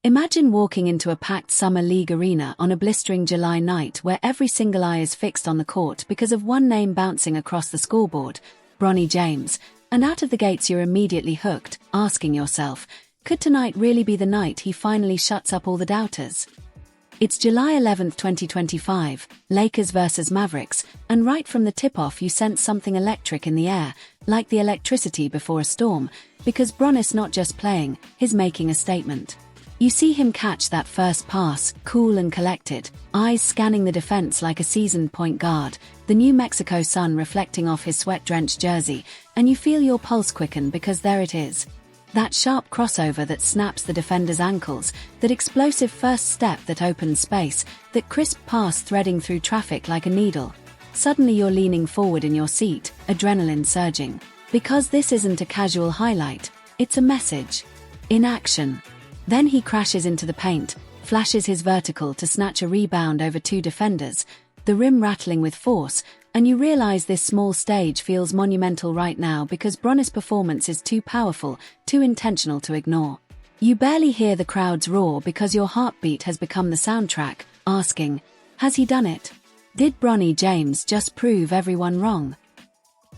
Imagine walking into a packed Summer League arena on a blistering July night where every single eye is fixed on the court because of one name bouncing across the scoreboard, Bronny James, and out of the gates you're immediately hooked, asking yourself, could tonight really be the night he finally shuts up all the doubters? It's July 11, 2025, Lakers vs Mavericks, and right from the tip-off you sense something electric in the air, like the electricity before a storm, because Bronny's not just playing, he's making a statement. You see him catch that first pass, cool and collected, eyes scanning the defense like a seasoned point guard, the New Mexico sun reflecting off his sweat-drenched jersey, and you feel your pulse quicken because there it is. That sharp crossover that snaps the defender's ankles, that explosive first step that opens space, that crisp pass threading through traffic like a needle. Suddenly you're leaning forward in your seat, adrenaline surging. Because this isn't a casual highlight, it's a message. In action. Then he crashes into the paint, flashes his vertical to snatch a rebound over two defenders, the rim rattling with force, and you realize this small stage feels monumental right now because Bronny's performance is too powerful, too intentional to ignore. You barely hear the crowd's roar because your heartbeat has become the soundtrack, asking, has he done it? Did Bronny James just prove everyone wrong?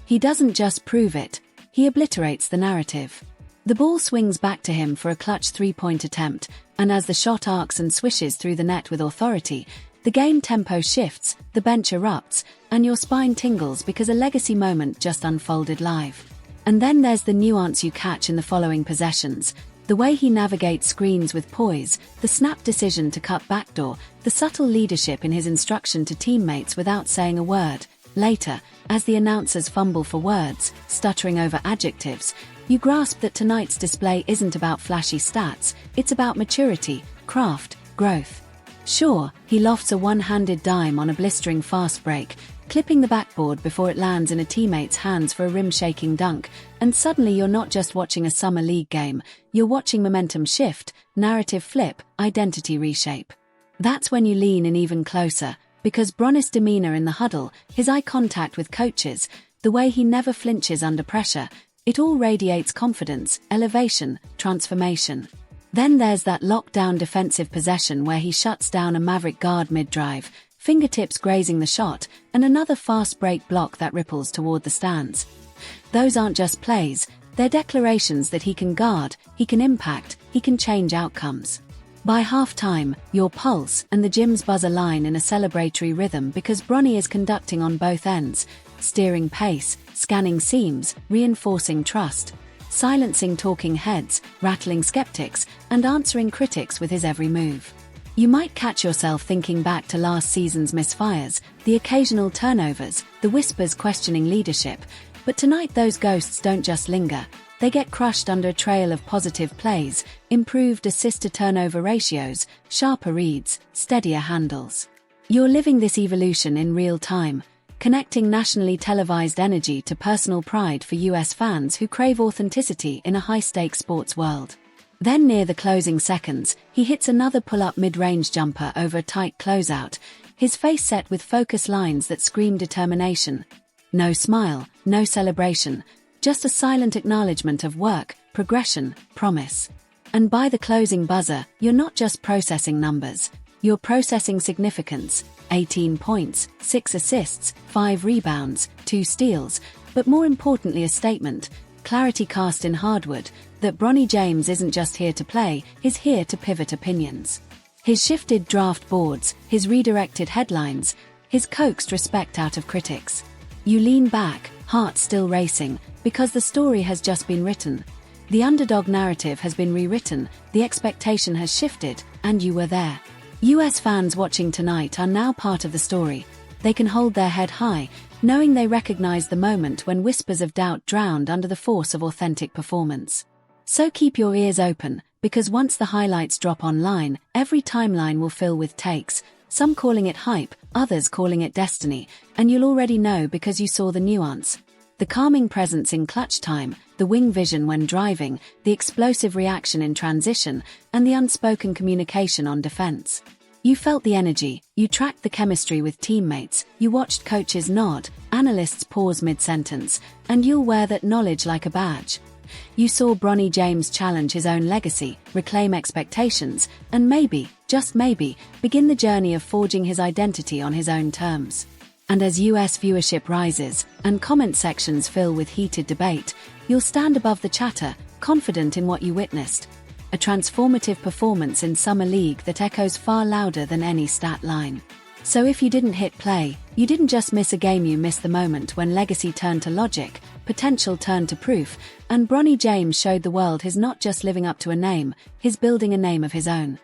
He doesn't just prove it, he obliterates the narrative. The ball swings back to him for a clutch three-point attempt, and as the shot arcs and swishes through the net with authority, the game tempo shifts, the bench erupts, and your spine tingles because a legacy moment just unfolded live. And then there's the nuance you catch in the following possessions, the way he navigates screens with poise, the snap decision to cut backdoor, the subtle leadership in his instruction to teammates without saying a word. Later, as the announcers fumble for words, stuttering over adjectives, you grasp that tonight's display isn't about flashy stats, it's about maturity, craft, growth. Sure, he lofts a one-handed dime on a blistering fast break, clipping the backboard before it lands in a teammate's hands for a rim-shaking dunk, and suddenly you're not just watching a Summer League game, you're watching momentum shift, narrative flip, identity reshape. That's when you lean in even closer, because Bronny's demeanor in the huddle, his eye contact with coaches, the way he never flinches under pressure, it all radiates confidence, elevation, transformation. Then there's that lockdown defensive possession where he shuts down a Maverick guard mid-drive, fingertips grazing the shot, and another fast break block that ripples toward the stands. Those aren't just plays, they're declarations that he can guard, he can impact, he can change outcomes. By halftime, your pulse and the gym's buzz align in a celebratory rhythm because Bronny is conducting on both ends, steering pace, scanning seams, reinforcing trust, silencing talking heads, rattling skeptics, and answering critics with his every move. You might catch yourself thinking back to last season's misfires, the occasional turnovers, the whispers questioning leadership, but tonight those ghosts don't just linger, they get crushed under a trail of positive plays, improved assist-to-turnover ratios, sharper reads, steadier handles. You're living this evolution in real time, connecting nationally televised energy to personal pride for US fans who crave authenticity in a high-stakes sports world. Then near the closing seconds, he hits another pull-up mid-range jumper over a tight closeout, his face set with focus lines that scream determination. No smile, no celebration, just a silent acknowledgement of work, progression, promise. And by the closing buzzer, you're not just processing numbers, you're processing significance. 18 points, 6 assists, 5 rebounds, 2 steals, but more importantly a statement, clarity cast in hardwood, that Bronny James isn't just here to play, he's here to pivot opinions. His shifted draft boards, his redirected headlines, his coaxed respect out of critics. You lean back, heart still racing, because the story has just been written. The underdog narrative has been rewritten, the expectation has shifted, and you were there. US fans watching tonight are now part of the story. They can hold their head high, knowing they recognize the moment when whispers of doubt drowned under the force of authentic performance. So keep your ears open, because once the highlights drop online, every timeline will fill with takes, some calling it hype, others calling it destiny, and you'll already know because you saw the nuance. The calming presence in clutch time, the wing vision when driving, the explosive reaction in transition, and the unspoken communication on defense. You felt the energy, you tracked the chemistry with teammates, you watched coaches nod, analysts pause mid-sentence, and you'll wear that knowledge like a badge. You saw Bronny James challenge his own legacy, reclaim expectations, and maybe, just maybe, begin the journey of forging his identity on his own terms. And as US viewership rises, and comment sections fill with heated debate, you'll stand above the chatter, confident in what you witnessed. A transformative performance in Summer League that echoes far louder than any stat line. So if you didn't hit play, you didn't just miss a game, you missed the moment when legacy turned to logic, potential turned to proof, and Bronny James showed the world he's not just living up to a name, he's building a name of his own.